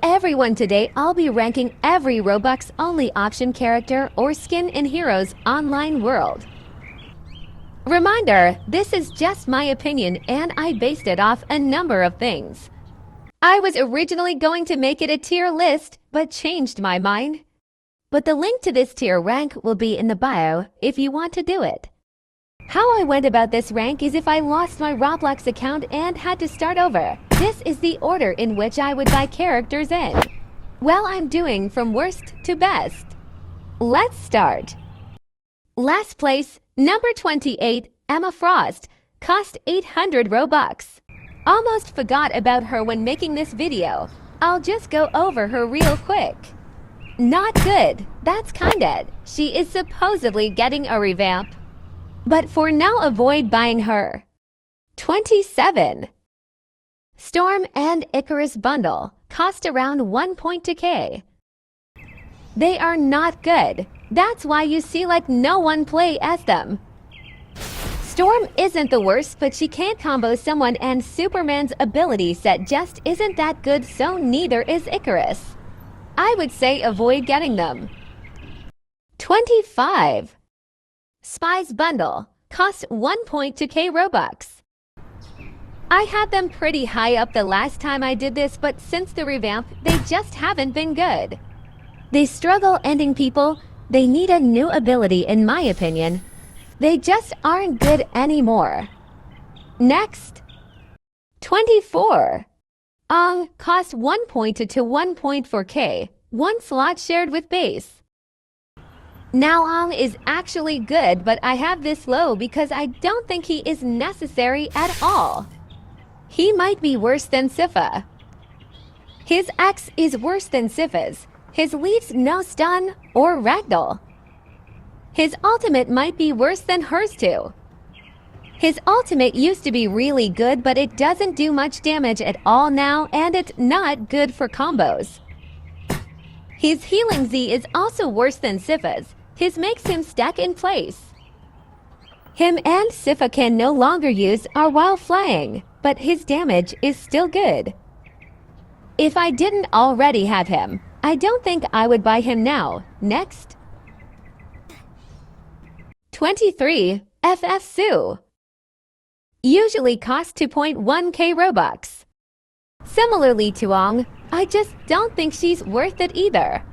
everyone, today I'll be ranking every Robux only option character or skin in Heroes Online World. Reminder, this is just my opinion and I based it off a number of things. I was originally going to make it a tier list, but changed my mind. But the link to this tier rank will be in the bio if you want to do it. How I went about this rank is if I lost my Roblox account and had to start over. This is the order in which I would buy characters in. Well, I'm doing from worst to best. Let's start. Last place, number 28, Emma Frost, cost 800 Robux. Almost forgot about her when making this video. I'll just go over her real quick. Not good, that's kinda. She is supposedly getting a revamp. But for now, avoid buying her. 27. Storm and Icarus bundle, cost around 1.2k. They are not good. That's why you see like no one play as them. Storm isn't the worst, but she can't combo someone and Superman's ability set just isn't that good, so neither is Icarus. I would say avoid getting them. 25. Spies bundle, cost 1.2k Robux. I had them pretty high up the last time I did this, but since the revamp, they just haven't been good. They struggle ending people. They need a new ability in my opinion. They just aren't good anymore. Next. 24. Cost 1.2 to 1.4k, one slot shared with base. Now is actually good, but I have this low because I don't think he is necessary at all. He might be worse than Sypha. His X is worse than Sypha's. His leaves no stun or ragdoll. His ultimate might be worse than hers too. His ultimate used to be really good, but it doesn't do much damage at all now, and it's not good for combos. His healing Z is also worse than Sypha's. His makes him stack in place. Him and Sypha can no longer use R while flying, but his damage is still good. If I didn't already have him, I don't think I would buy him now. Next. 23. FF Sue. Usually costs 2.1k Robux. Similarly to I just don't think she's worth it either.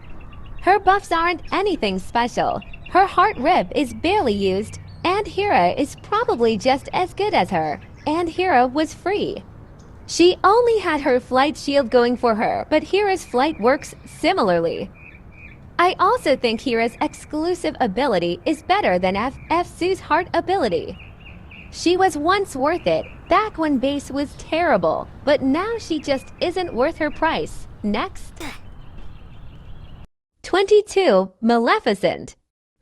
Her buffs aren't anything special. Her heart rip is barely used, and Hera is probably just as good as her, and Hera was free. She only had her flight shield going for her, but Hera's flight works similarly. I also think Hera's exclusive ability is better than FF Sue's heart ability. She was once worth it, back when base was terrible, but now she just isn't worth her price. Next. 22. Maleficent.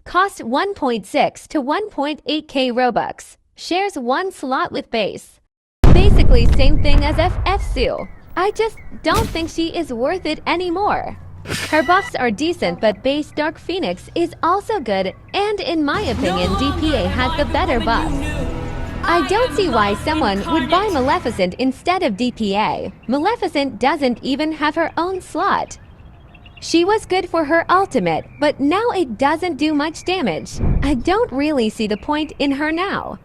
Cost 1.6 to 1.8k Robux. Shares one slot with base. Basically same thing as FF Sue. I just don't think she is worth it anymore. Her buffs are decent, but base Dark Phoenix is also good, and in my opinion, DPA has the better buff. I don't see why someone would buy Maleficent instead of DPA. Maleficent doesn't even have her own slot. She was good for her ultimate, but now it doesn't do much damage. I don't really see the point in her now.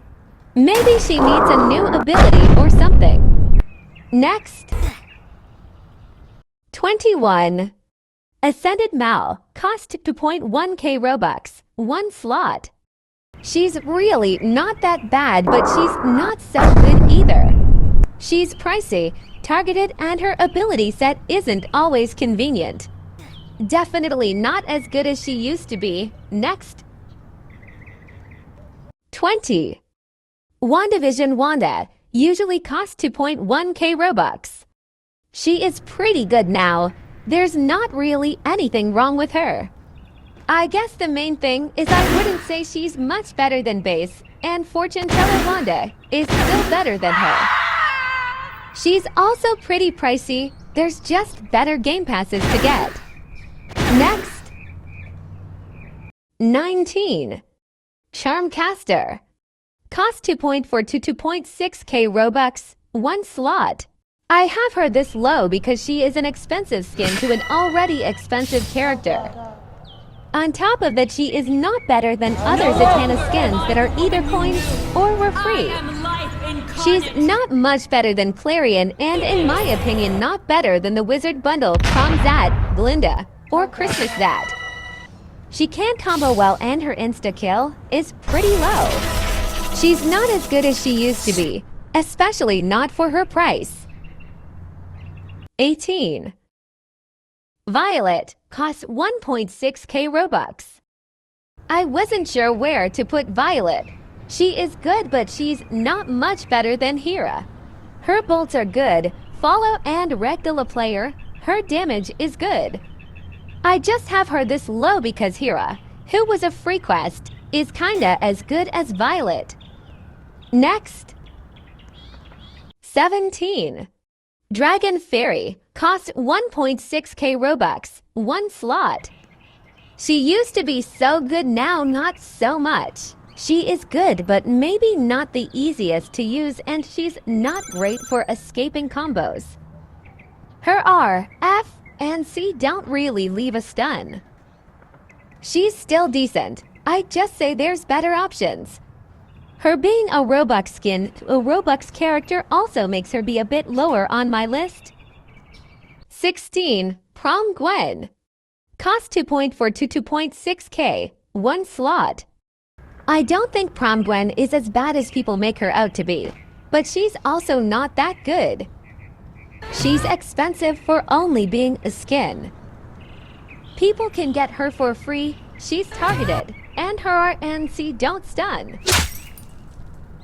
Maybe she needs a new ability or something. Next. 21. Ascended Mal, cost 2.1k Robux, one slot. She's really not that bad, but she's not so good either. She's pricey, targeted, and her ability set isn't always convenient. Definitely not as good as she used to be. Next. 20. WandaVision Wanda, usually costs 2.1k Robux. She is pretty good now. There's not really anything wrong with her. I guess the main thing is I wouldn't say she's much better than base, and Fortune Teller Wanda is still better than her. She's also pretty pricey. There's just better game passes to get. Next. 19. Charmcaster. Cost 2.4 to 2.6k Robux, one slot. I have her this low because she is an expensive skin to an already expensive character. On top of that, she is not better than other Zatanna skins that are either coins or were free. She's not much better than Clarion, and in my opinion, not better than the Wizard Bundle Prom Zad, Glinda, or Christmas Zad. She can't combo well and her insta-kill is pretty low. She's not as good as she used to be, especially not for her price. 18. Violet costs 1.6k Robux. I wasn't sure where to put Violet. She is good, but she's not much better than Hera. Her bolts are good, follow and wreck the player. Her damage is good. I just have her this low because Hera, who was a free quest, is kinda as good as Violet. Next. 17. Dragon Fairy costs 1.6k Robux, 1 slot. She used to be so good, now not so much. She is good, but maybe not the easiest to use, and she's not great for escaping combos. Her R, F, and C don't really leave a stun. She's still decent. I just say there's better options. Her being a Robux skin to a Robux character also makes her be a bit lower on my list. 16. Prom Gwen. Cost 2.4 to 2.6k, 1 slot. I don't think Prom Gwen is as bad as people make her out to be, but she's also not that good. She's expensive for only being a skin. People can get her for free, she's targeted, and her R and C don't stun.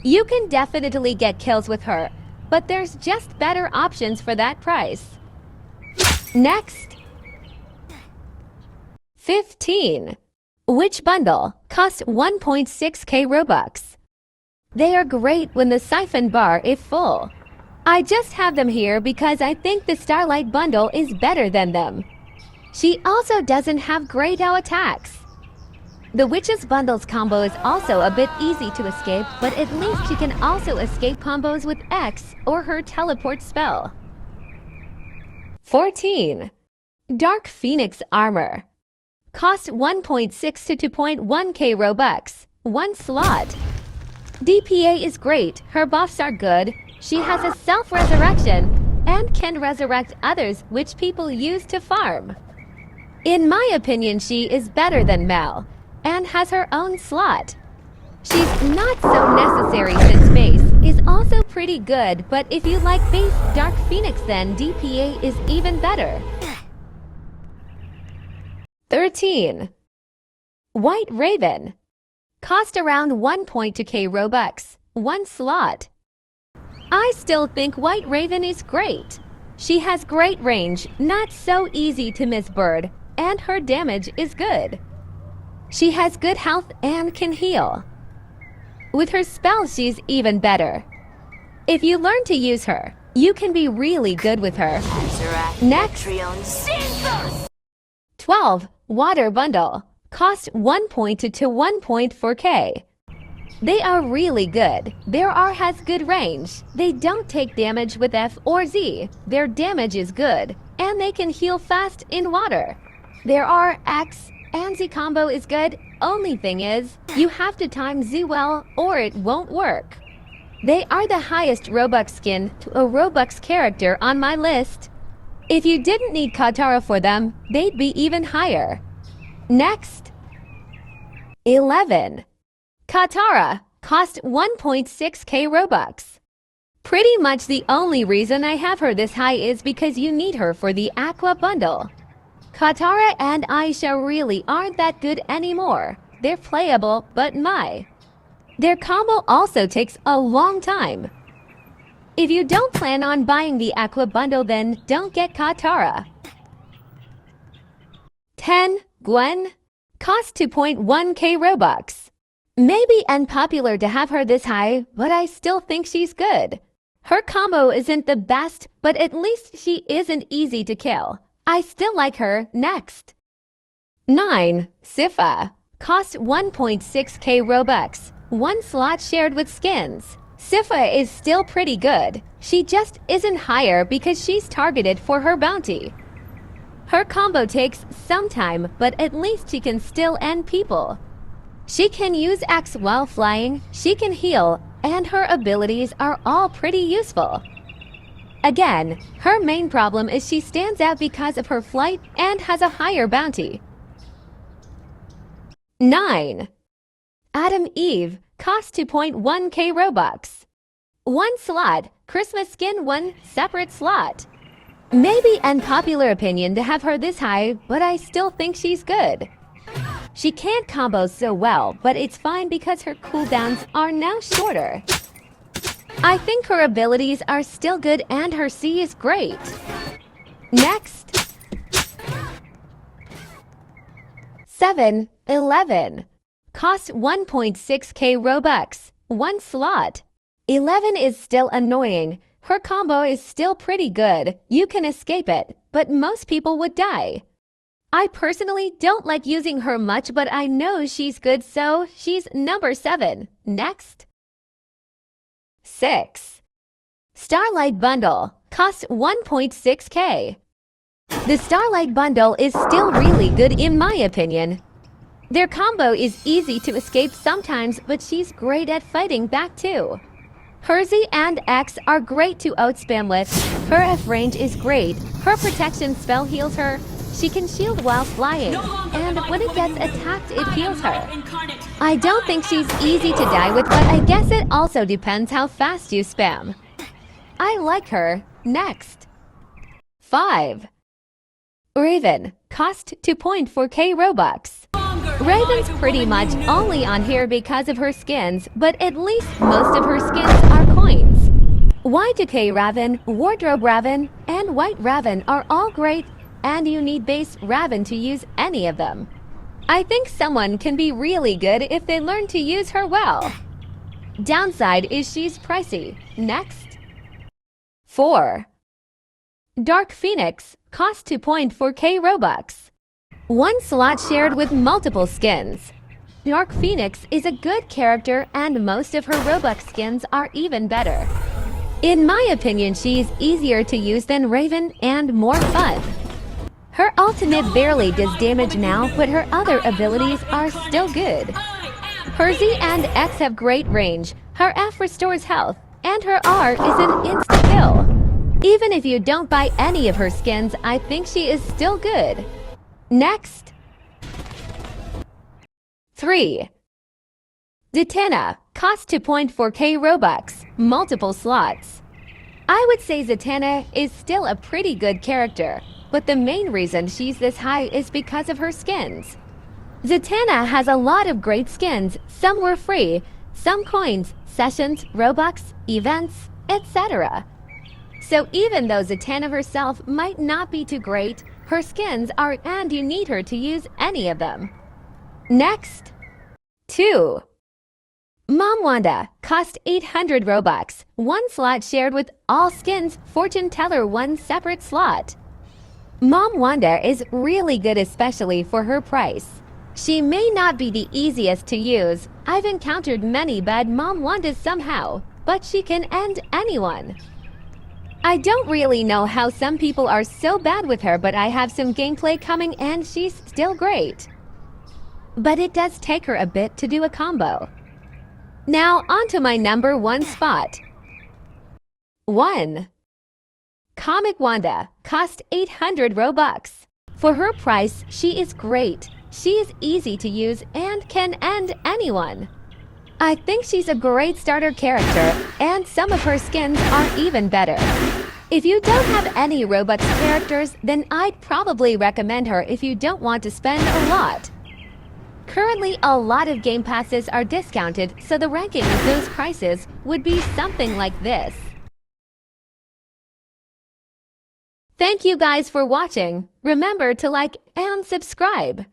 You can definitely get kills with her, but there's just better options for that price. Next. 15. Witch Bundle costs 1.6k Robux. They are great when the siphon bar is full. I just have them here because I think the Starlight Bundle is better than them. She also doesn't have great out attacks. The Witch's Bundles combo is also a bit easy to escape, but at least she can also escape combos with X or her teleport spell. 14. Dark Phoenix Armor. Cost 1.6 to 2.1k Robux, 1 slot. DPA is great, her buffs are good, she has a self-resurrection, and can resurrect others which people use to farm. In my opinion, she is better than Mel, and has her own slot. She's not so necessary since base is also pretty good, but if you like base Dark Phoenix, then DPA is even better. 13. White Raven. Cost around 1.2k Robux, 1 slot. I still think White Raven is great. She has great range, not so easy to miss bird, and her damage is good. She has good health and can heal. With her spells, she's even better. If you learn to use her, you can be really good with her. Next. 12. Water Bundle. Cost 1.2 to 1.4k. They are really good. Their R has good range. They don't take damage with F or Z. Their damage is good, and they can heal fast in water. Their R, X, and Z combo is good. Only thing is, you have to time Z well or it won't work. They are the highest Robux skin to a Robux character on my list. If you didn't need Katara for them, they'd be even higher. Next. 11. Katara cost 1.6k Robux. Pretty much the only reason I have her this high is because you need her for the Aqua Bundle. Katara and Aisha really aren't that good anymore. They're playable, but their combo also takes a long time. If you don't plan on buying the Aqua Bundle, then don't get Katara. 10. Gwen. Cost 2.1k Robux. Maybe unpopular to have her this high, but I still think she's good. Her combo isn't the best, but at least she isn't easy to kill. I still like her. Next. 9. Sypha. Cost 1.6k Robux. 1 slot shared with skins. Sifa is still pretty good. She just isn't higher because she's targeted for her bounty. Her combo takes some time, but at least she can still end people. She can use X while flying, she can heal, and her abilities are all pretty useful. Again, her main problem is she stands out because of her flight and has a higher bounty. 9. Adam Eve, cost 2.1k Robux. 1 slot, Christmas skin 1 separate slot. Maybe unpopular opinion to have her this high, but I still think she's good. She can't combo so well, but it's fine because her cooldowns are now shorter. I think her abilities are still good and her C is great. Next. 7. 11. Cost 1.6k Robux. 1 slot. 11 is still annoying. Her combo is still pretty good. You can escape it, but most people would die. I personally don't like using her much, but I know she's good, so she's number 7. Next. 6. Starlight Bundle. Costs 1.6k. The Starlight Bundle is still really good in my opinion. Their combo is easy to escape sometimes, but she's great at fighting back too. Her Z and X are great to outspam with. Her F range is great. Her protection spell heals her. She can shield while flying, and when it gets attacked, it heals her. I don't think she's easy to die with, but I guess it also depends how fast you spam. I like her. Next. 5. Raven, cost 2.4k Robux. Raven's pretty much only on here because of her skins, but at least most of her skins are coins. Y2K Raven, Wardrobe Raven, and White Raven are all great, and you need base Raven to use any of them. I think someone can be really good if they learn to use her well. Downside is she's pricey. Next. 4. Dark Phoenix, cost 2.4k Robux. 1 slot shared with multiple skins. Dark Phoenix is a good character and most of her Robux skins are even better. In my opinion, she's easier to use than Raven and more fun. Her ultimate barely does damage now, but her other abilities are still good. Her Z and X have great range, her F restores health, and her R is an insta-kill. Even if you don't buy any of her skins, I think she is still good. Next. 3. Zatanna, cost 2.4k Robux, multiple slots. I would say Zatanna is still a pretty good character, but the main reason she's this high is because of her skins. Zatanna has a lot of great skins, some were free, some coins, sessions, Robux, events, etc. So even though Zatanna herself might not be too great, her skins are and you need her to use any of them. Next. 2. Mom Wanda, cost 800 Robux, 1 slot shared with all skins, Fortune Teller 1 separate slot. Mom Wanda is really good especially for her price. She may not be the easiest to use. I've encountered many bad Mom Wandas somehow, but she can end anyone. I don't really know how some people are so bad with her, but I have some gameplay coming and she's still great. But it does take her a bit to do a combo. Now onto my number 1 spot. 1. Comic Wanda, cost 800 Robux. For her price, she is great. She is easy to use and can end anyone. I think she's a great starter character, and some of her skins are even better. If you don't have any Robux characters, then I'd probably recommend her if you don't want to spend a lot. Currently, a lot of game passes are discounted, so the ranking of those prices would be something like this. Thank you guys for watching. Remember to like and subscribe.